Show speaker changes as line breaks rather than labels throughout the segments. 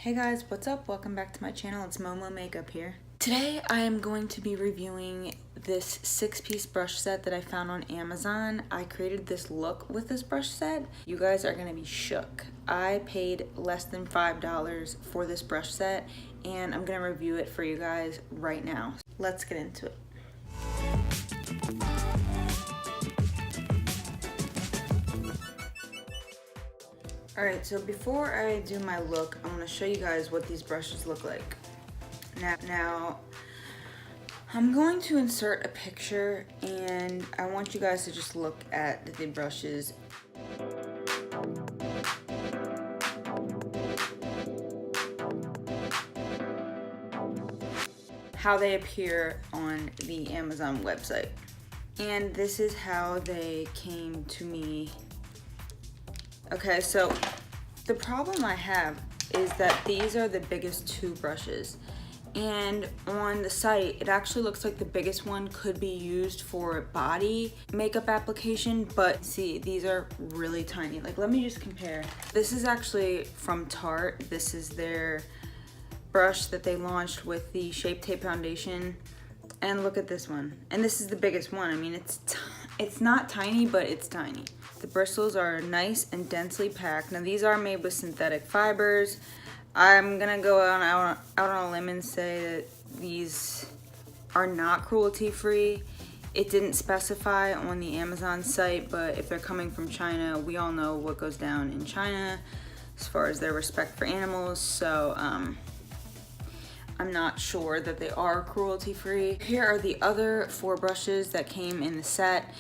Hey guys, what's up? Welcome back to my channel. It's Momomakeup here. Today I am going to be reviewing this 6-piece brush set that I found on Amazon. I created this look with this brush set. You guys are gonna be shook. I paid less than $5 for this brush set and I'm gonna review it for you guys right now. Let's get into it. Alright, so before I do my look, I'm going to show you guys what these brushes look like. Now, I'm going to insert a picture and I want you guys to just look at the brushes. How they appear on the Amazon website. And this is how they came to me. Okay, so the problem I have is that these are the biggest two brushes, and on the site it actually looks like the biggest one could be used for body makeup application, but see, these are really tiny. Like, let me just compare. This is actually from Tarte. This is their brush that they launched with the Shape Tape foundation, and look at this one. And this is the biggest one. I mean, it's not tiny, but it's tiny. The bristles are nice and densely packed. Now these are made with synthetic fibers. I'm gonna go out on a limb and say that these are not cruelty free. It didn't specify on the Amazon site, but if they're coming from China, we all know what goes down in China as far as their respect for animals. So I'm not sure that they are cruelty free. Here are the other 4 brushes that came in the set.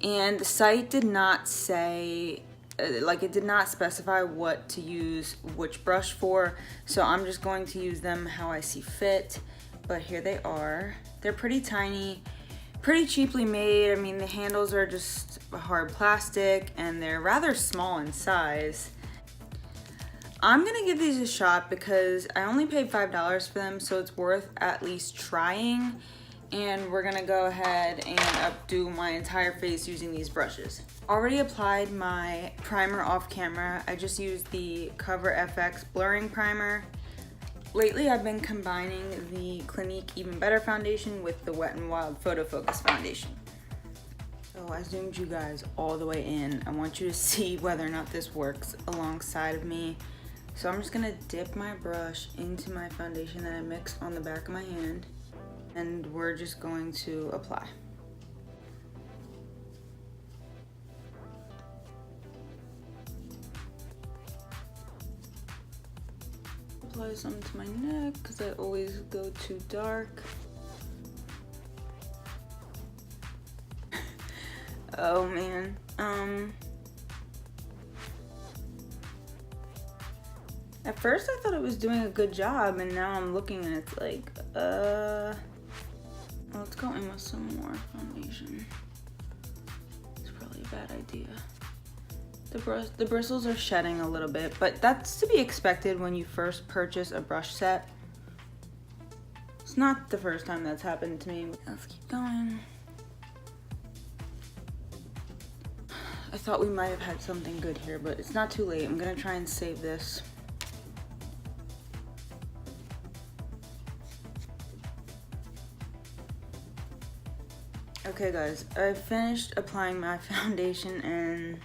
And the site did not say, it did not specify what to use which brush for, so I'm just going to use them how I see fit. But here they are. They're pretty tiny, pretty cheaply made. I mean, the handles are just hard plastic and they're rather small in size. I'm gonna give these a shot because I only paid $5 for them, so it's worth at least trying. And we're gonna go ahead and updo my entire face using these brushes. Already applied my primer off camera. I just used the Cover FX blurring primer. Lately I've been combining the Clinique Even Better foundation with the Wet n Wild Photo Focus foundation. So I zoomed you guys all the way in. I want you to see whether or not this works alongside of me. So I'm just gonna dip my brush into my foundation that I mixed on the back of my hand. And we're just going to apply. Apply some to my neck because I always go too dark. Oh man. At first I thought it was doing a good job, and now I'm looking and it's like, let's go in with some more foundation. It's probably a bad idea. The bristles are shedding a little bit, but that's to be expected when you first purchase a brush set. It's not the first time that's happened to me. Let's keep going. I thought we might have had something good here, but it's not too late. I'm gonna try and save this. Okay guys, I finished applying my foundation and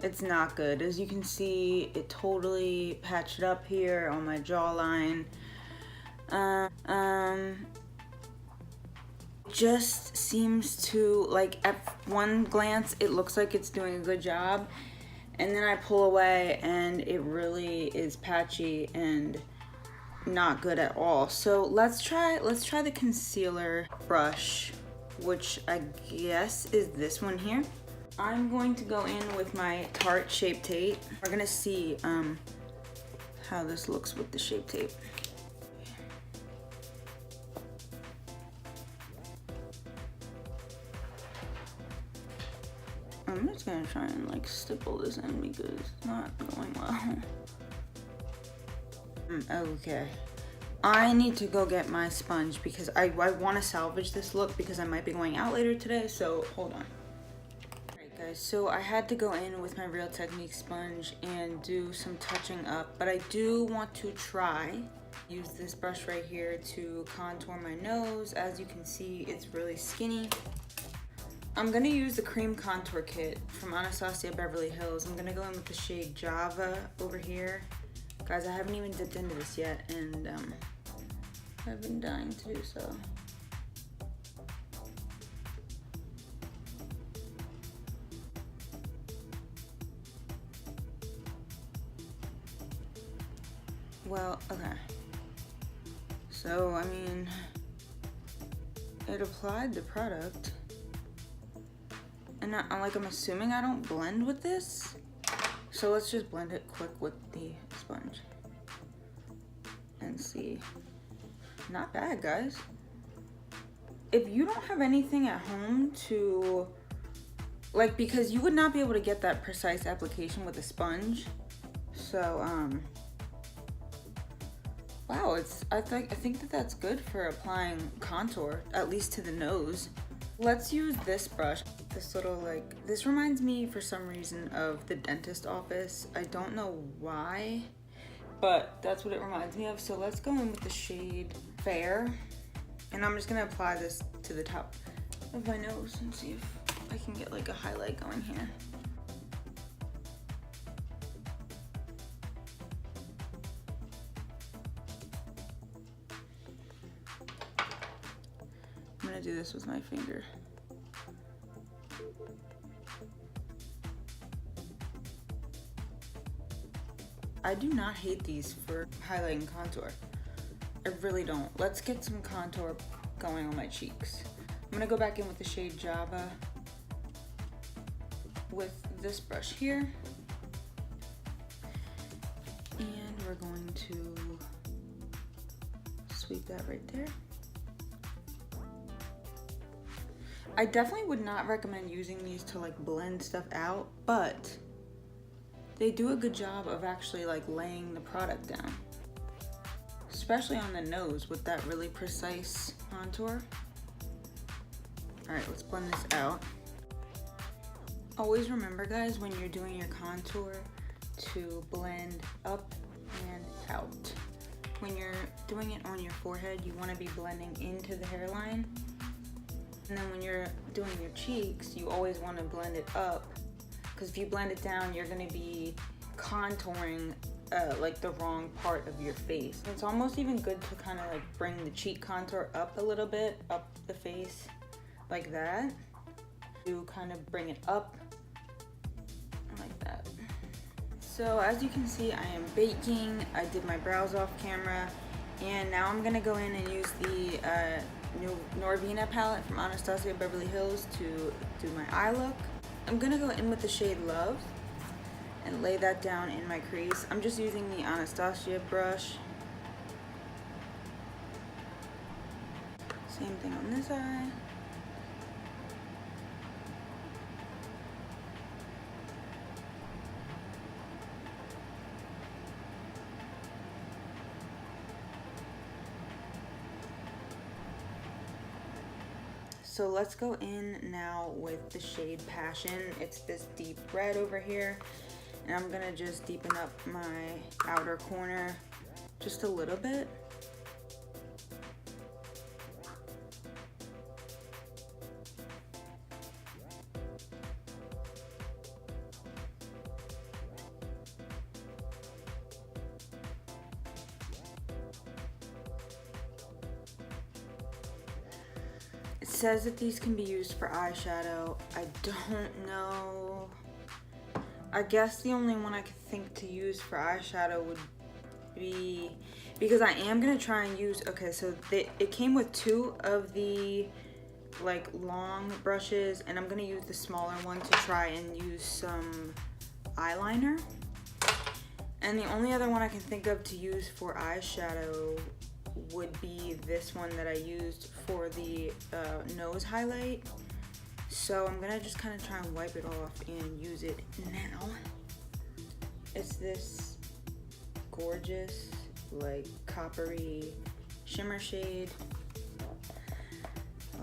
it's not good. As you can see, it totally patched up here on my jawline. Just seems to, like, at one glance it looks like it's doing a good job, and then I pull away and it really is patchy and not good at all. So let's try the concealer brush, which I guess is this one here. I'm going to go in with my Tarte Shape Tape. We're gonna see how this looks with the Shape Tape. I'm just gonna try and like stipple this in because it's not going well. Okay. I need to go get my sponge because I want to salvage this look because I might be going out later today, so hold on. Alright guys, so I had to go in with my Real Technique sponge and do some touching up, but I do want to use this brush right here to contour my nose. As you can see, it's really skinny. I'm gonna use the cream contour kit from Anastasia Beverly Hills. I'm gonna go in with the shade Java over here. Guys, I haven't even dipped into this yet, and I've been dying to do so. Well, okay. So, I mean, it applied the product. And I'm assuming I don't blend with this. So let's just blend it quick with the sponge. And see. Not bad, guys. If you don't have anything at home to, because you would not be able to get that precise application with a sponge. So, wow, I think that that's good for applying contour, at least to the nose. Let's use this brush. This little, this reminds me for some reason of the dentist office. I don't know why, but that's what it reminds me of. So let's go in with the shade Fair. And I'm just gonna apply this to the top of my nose and see if I can get a highlight going here. I'm gonna do this with my finger. I do not hate these for highlighting contour. I really don't. Let's get some contour going on my cheeks. I'm gonna go back in with the shade Java with this brush here. And we're going to sweep that right there. I definitely would not recommend using these to blend stuff out, but they do a good job of actually laying the product down, especially on the nose with that really precise contour. All right, let's blend this out. Always remember, guys, when you're doing your contour to blend up and out. When you're doing it on your forehead, you want to be blending into the hairline. And then when you're doing your cheeks, you always want to blend it up, because if you blend it down, you're going to be contouring the wrong part of your face. It's almost even good to kind of bring the cheek contour up a little bit, up the face, like that. To kind of bring it up, like that. So as you can see, I am baking. I did my brows off camera, and now I'm going to go in and use the new Norvina palette from Anastasia Beverly Hills to do my eye look. I'm gonna go in with the shade Love and lay that down in my crease. I'm just using the Anastasia brush. Same thing on this eye. So let's go in now with the shade Passion. It's this deep red over here. And I'm gonna just deepen up my outer corner just a little bit. It says that these can be used for eyeshadow. I don't know. I guess the only one I could think to use for eyeshadow would be, because I am gonna try and use, okay, so it came with 2 of the long brushes, and I'm gonna use the smaller one to try and use some eyeliner. And the only other one I can think of to use for eyeshadow would be this one that I used for the nose highlight. So I'm gonna just kind of try and wipe it off and use it now. It's this gorgeous, coppery shimmer shade.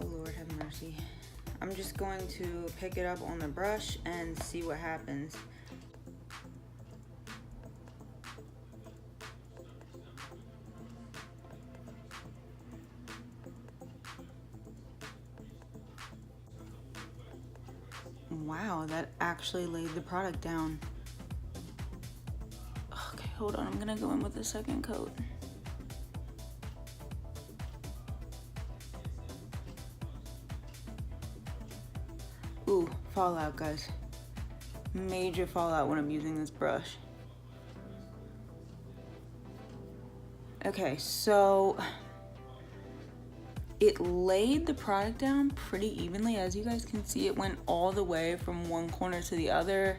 Oh Lord have mercy. I'm just going to pick it up on the brush and see what happens. Wow, that actually laid the product down. Okay, hold on, I'm gonna go in with a second coat. Ooh, fallout, guys. Major fallout when I'm using this brush. Okay, so it laid the product down pretty evenly. As you guys can see, it went all the way from one corner to the other.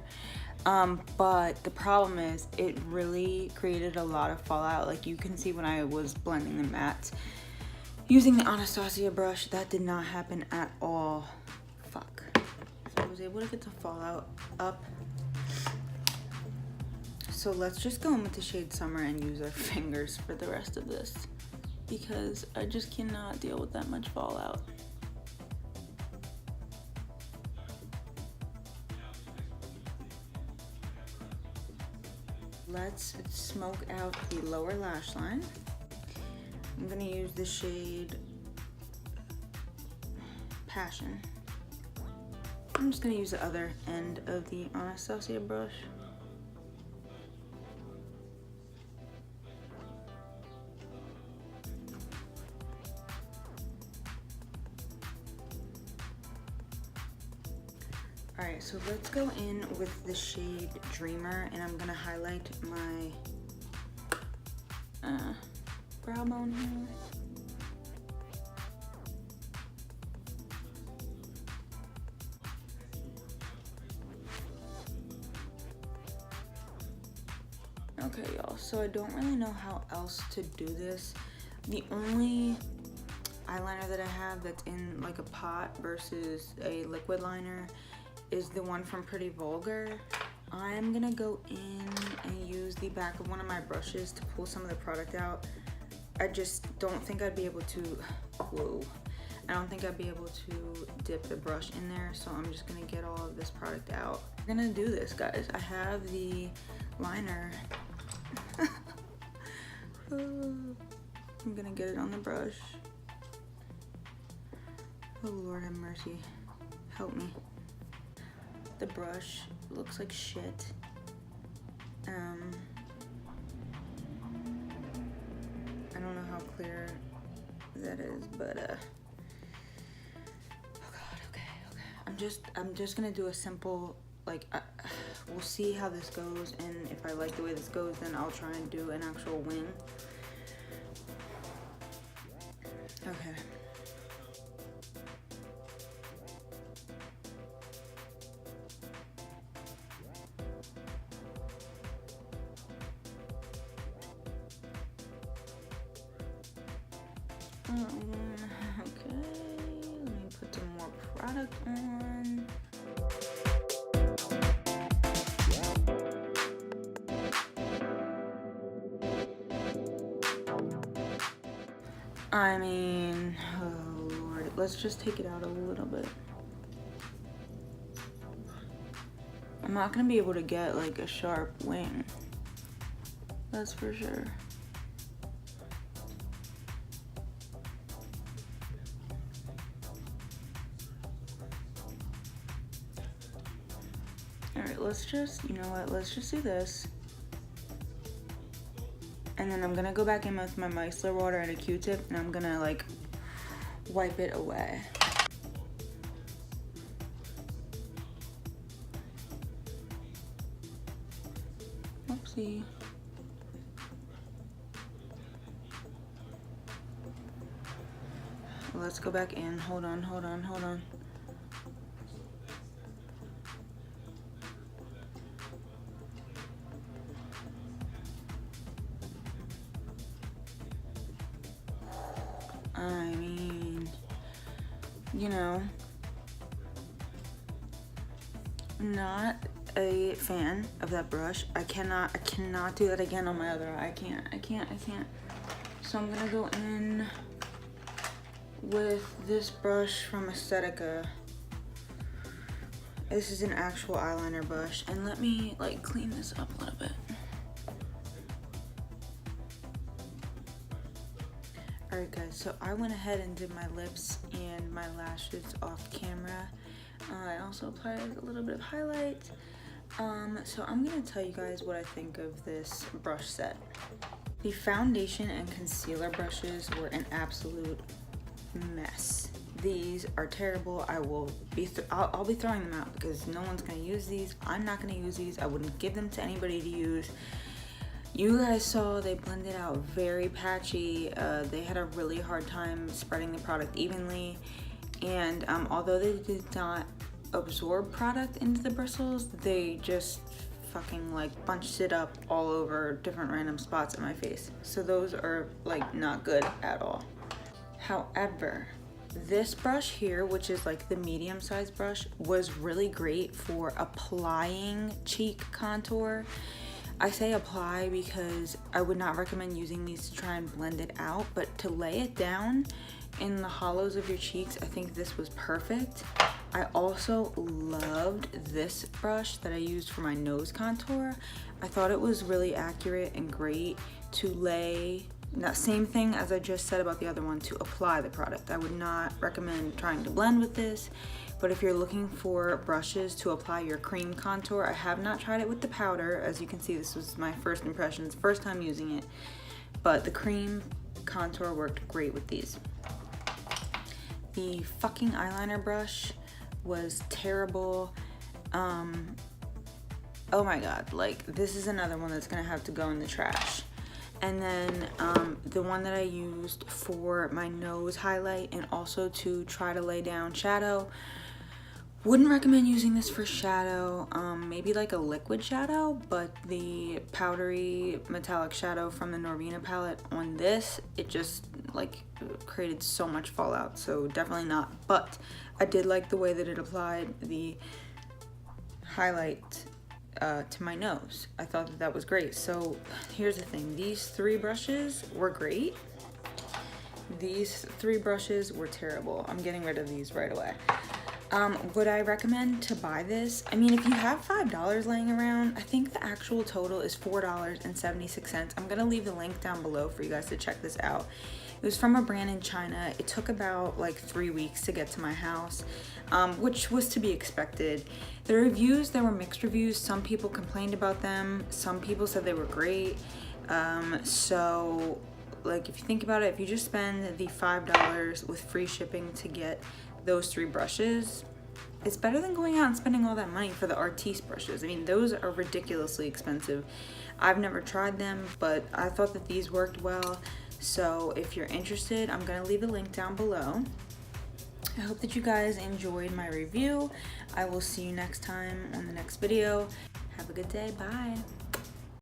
But the problem is it really created a lot of fallout. Like you can see when I was blending the mattes using the Anastasia brush, that did not happen at all. Fuck. So I was able to get the fallout up. So let's just go in with the shade Summer and use our fingers for the rest of this, because I just cannot deal with that much fallout. Let's smoke out the lower lash line. I'm gonna use the shade Passion. I'm just gonna use the other end of the Anastasia brush. Alright, so let's go in with the shade Dreamer, and I'm gonna highlight my brow bone here. Okay, y'all, so I don't really know how else to do this. The only eyeliner that I have that's in like a pot versus a liquid liner is the one from Pretty Vulgar. I'm gonna go in and use the back of one of my brushes to pull some of the product out. I just don't think I'd be able to, whoa. I don't think I'd be able to dip the brush in there, so I'm just gonna get all of this product out. We're gonna do this, guys. I have the liner. I'm gonna get it on the brush. Oh Lord have mercy, help me. The brush looks like shit. I don't know how clear that is, but oh God, okay. I'm just gonna do a simple, like, we'll see how this goes, and if I like the way this goes, then I'll try and do an actual wing. Okay. Okay, let me put some more product on. I mean, oh Lord, let's just take it out a little bit. I'm not gonna be able to get like a sharp wing, that's for sure. Alright, let's just, you know what, let's just do this. And then I'm gonna go back in with my micellar water and a Q-tip, and I'm gonna like wipe it away. Oopsie. Let's go back in. Hold on. I mean, you know, not a fan of that brush. I cannot do that again on my other eye. I can't. So I'm gonna go in with this brush from Aesthetica. This is an actual eyeliner brush, and let me like clean this up a little bit. Alright guys, so I went ahead and did my lips and my lashes off camera. I also applied a little bit of highlight. So I'm gonna tell you guys what I think of this brush set. The foundation and concealer brushes were an absolute mess. These are terrible. I'll be throwing them out because no one's gonna use these. I'm not gonna use these. I wouldn't give them to anybody to use. You guys saw they blended out very patchy. They had a really hard time spreading the product evenly, and although they did not absorb product into the bristles, they just fucking like bunched it up all over different random spots in my face. So those are like not good at all. However, this brush here, which is like the medium sized brush, was really great for applying cheek contour. I say apply because I would not recommend using these to try and blend it out, but to lay it down in the hollows of your cheeks, I think this was perfect. I also loved this brush that I used for my nose contour. I thought it was really accurate and great to lay, that same thing as I just said about the other one, to apply the product. I would not recommend trying to blend with this, but if you're looking for brushes to apply your cream contour, I have not tried it with the powder. As you can see, this was my first impressions, first time using it, but the cream contour worked great with these. The fucking eyeliner brush was terrible. Oh my god, like this is another one that's gonna have to go in the trash. And then the one that I used for my nose highlight and also to try to lay down shadow, wouldn't recommend using this for shadow. Maybe like a liquid shadow, but the powdery metallic shadow from the Norvina palette on this, it just like created so much fallout, so definitely not. But I did like the way that it applied the highlight to my nose. I thought that that was great. So here's the thing, these three brushes were great. These three brushes were terrible. I'm getting rid of these right away. Would I recommend to buy this? I mean, if you have $5 laying around, I think the actual total is $4.76. I'm gonna leave the link down below for you guys to check this out. It was from a brand in China. It took about like 3 weeks to get to my house, which was to be expected. The reviews, there were mixed reviews. Some people complained about them. Some people said they were great. So like if you think about it, if you just spend the $5 with free shipping to get those three brushes, it's better than going out and spending all that money for the Artis brushes. I mean, those are ridiculously expensive. I've never tried them, but I thought that these worked well. So if you're interested, I'm gonna leave the link down below. I hope that you guys enjoyed my review. I will see you next time on the next video. Have a good day, bye.